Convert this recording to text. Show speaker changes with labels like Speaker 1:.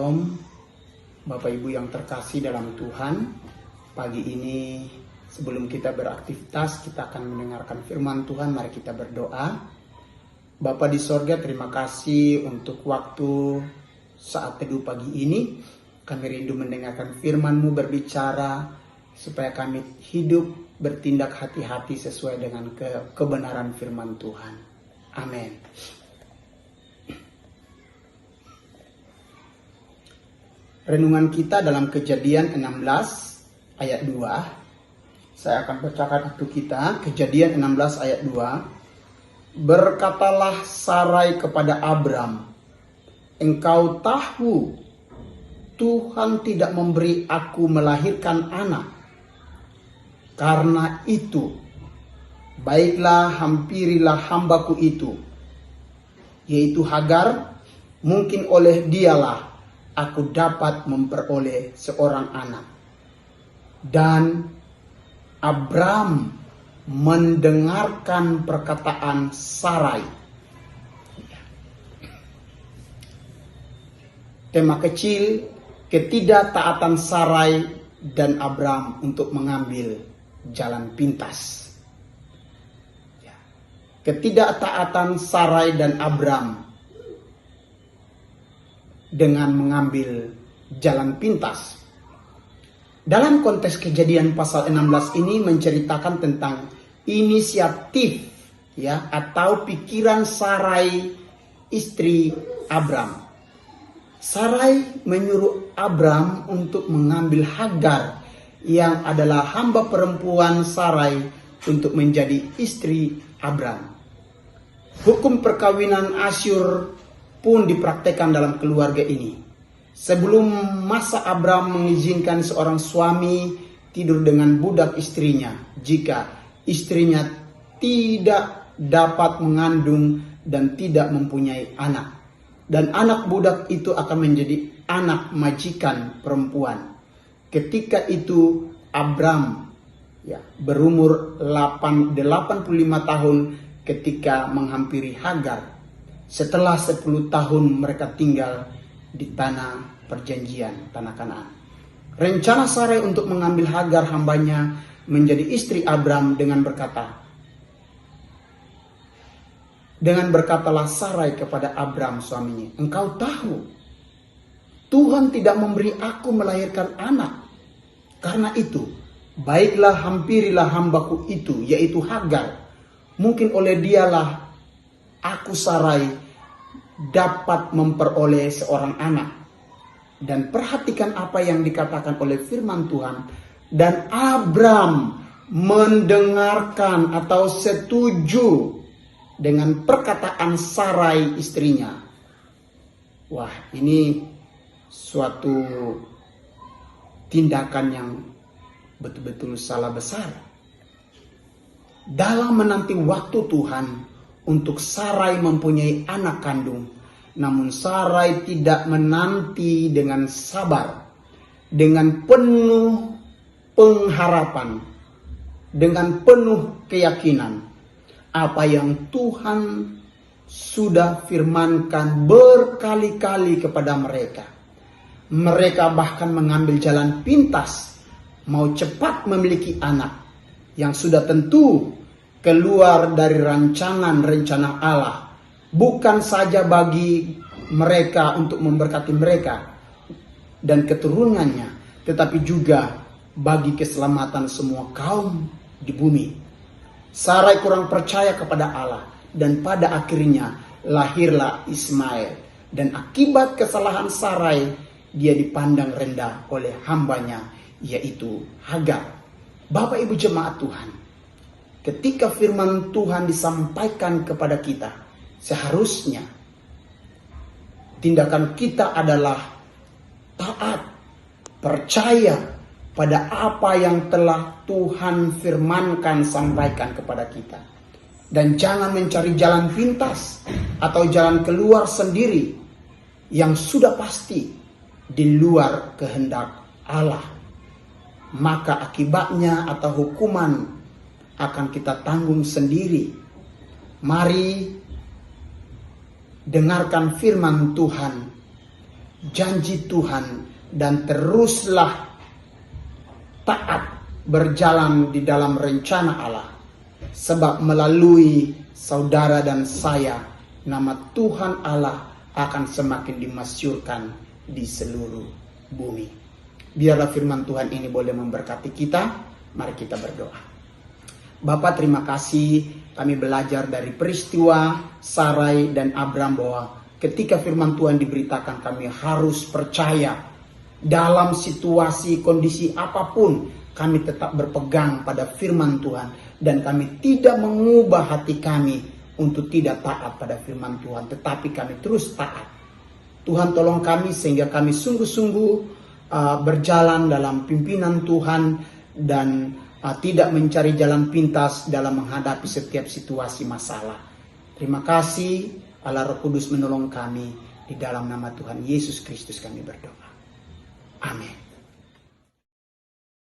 Speaker 1: Shalom, Bapak Ibu yang terkasih dalam Tuhan. Pagi ini sebelum kita beraktivitas, kita akan mendengarkan firman Tuhan. Mari kita berdoa. Bapa di sorga, terima kasih untuk waktu saat teduh pagi ini. Kami rindu mendengarkan firman-Mu berbicara, supaya kami hidup bertindak hati-hati sesuai dengan kebenaran firman Tuhan. Amin. Renungan kita dalam Kejadian 16 ayat 2. Saya akan bacakan untuk kita. Kejadian 16 ayat 2. Berkatalah Sarai kepada Abram, engkau tahu Tuhan tidak memberi aku melahirkan anak. Karena itu, baiklah hampirilah hambaku itu, yaitu Hagar, mungkin oleh dialah aku dapat memperoleh seorang anak. Dan Abram mendengarkan perkataan Sarai. Tema kecil, ketidaktaatan Sarai dan Abram untuk mengambil jalan pintas. Ketidaktaatan Sarai dan Abram dengan mengambil jalan pintas. Dalam konteks Kejadian pasal 16 ini menceritakan tentang inisiatif atau pikiran Sarai istri Abram. Sarai menyuruh Abram untuk mengambil Hagar yang adalah hamba perempuan Sarai untuk menjadi istri Abram. Hukum perkawinan Asyur pun dipraktekkan dalam keluarga ini. Sebelum masa Abram mengizinkan seorang suami tidur dengan budak istrinya jika istrinya tidak dapat mengandung dan tidak mempunyai anak. Dan anak budak itu akan menjadi anak majikan perempuan. Ketika itu Abram berumur 85 tahun ketika menghampiri Hagar. Setelah 10 tahun mereka tinggal di tanah perjanjian, tanah Kanaan. Rencana Sarai untuk mengambil Hagar hambanya menjadi istri Abram berkatalah Sarai kepada Abram suaminya, engkau tahu Tuhan tidak memberi aku melahirkan anak. Karena itu, baiklah hampirilah hambaku itu, yaitu Hagar. Mungkin oleh dialah aku Sarai dapat memperoleh seorang anak. Dan perhatikan apa yang dikatakan oleh firman Tuhan. Dan Abram mendengarkan atau setuju dengan perkataan Sarai istrinya. Wah, ini suatu tindakan yang betul-betul salah besar. Dalam menanti waktu Tuhan untuk Sarai mempunyai anak kandung, namun Sarai tidak menanti dengan sabar, dengan penuh pengharapan, dengan penuh keyakinan apa yang Tuhan sudah firmankan berkali-kali kepada mereka. Mereka bahkan mengambil jalan pintas, mau cepat memiliki anak yang sudah tentu keluar dari rencana Allah. Bukan saja bagi mereka untuk memberkati mereka dan keturunannya, tetapi juga bagi keselamatan semua kaum di bumi. Sarai kurang percaya kepada Allah dan pada akhirnya lahirlah Ismail. Dan akibat kesalahan Sarai, dia dipandang rendah oleh hambanya, yaitu Hagar. Bapak Ibu jemaat Tuhan, ketika firman Tuhan disampaikan kepada kita, seharusnya tindakan kita adalah taat, percaya pada apa yang telah Tuhan firmankan sampaikan kepada kita. Dan jangan mencari jalan pintas atau jalan keluar sendiri yang sudah pasti di luar kehendak Allah. Maka akibatnya atau hukuman akan kita tanggung sendiri. Mari dengarkan firman Tuhan janji Tuhan dan teruslah taat berjalan di dalam rencana Allah. Sebab melalui saudara dan saya, nama Tuhan Allah akan semakin dimasyurkan di seluruh bumi. Biarlah firman Tuhan ini boleh memberkati kita. Mari kita berdoa. Bapa, terima kasih kami belajar dari peristiwa Sarai dan Abram bahwa ketika firman Tuhan diberitakan kami harus percaya dalam situasi kondisi apapun. Kami tetap berpegang pada firman Tuhan dan kami tidak mengubah hati kami untuk tidak taat pada firman Tuhan, tetapi kami terus taat. Tuhan tolong kami sehingga kami sungguh-sungguh berjalan dalam pimpinan Tuhan dan tidak mencari jalan pintas dalam menghadapi setiap situasi masalah. Terima kasih Allah Roh Kudus menolong kami. Di dalam nama Tuhan Yesus Kristus kami berdoa. Amin.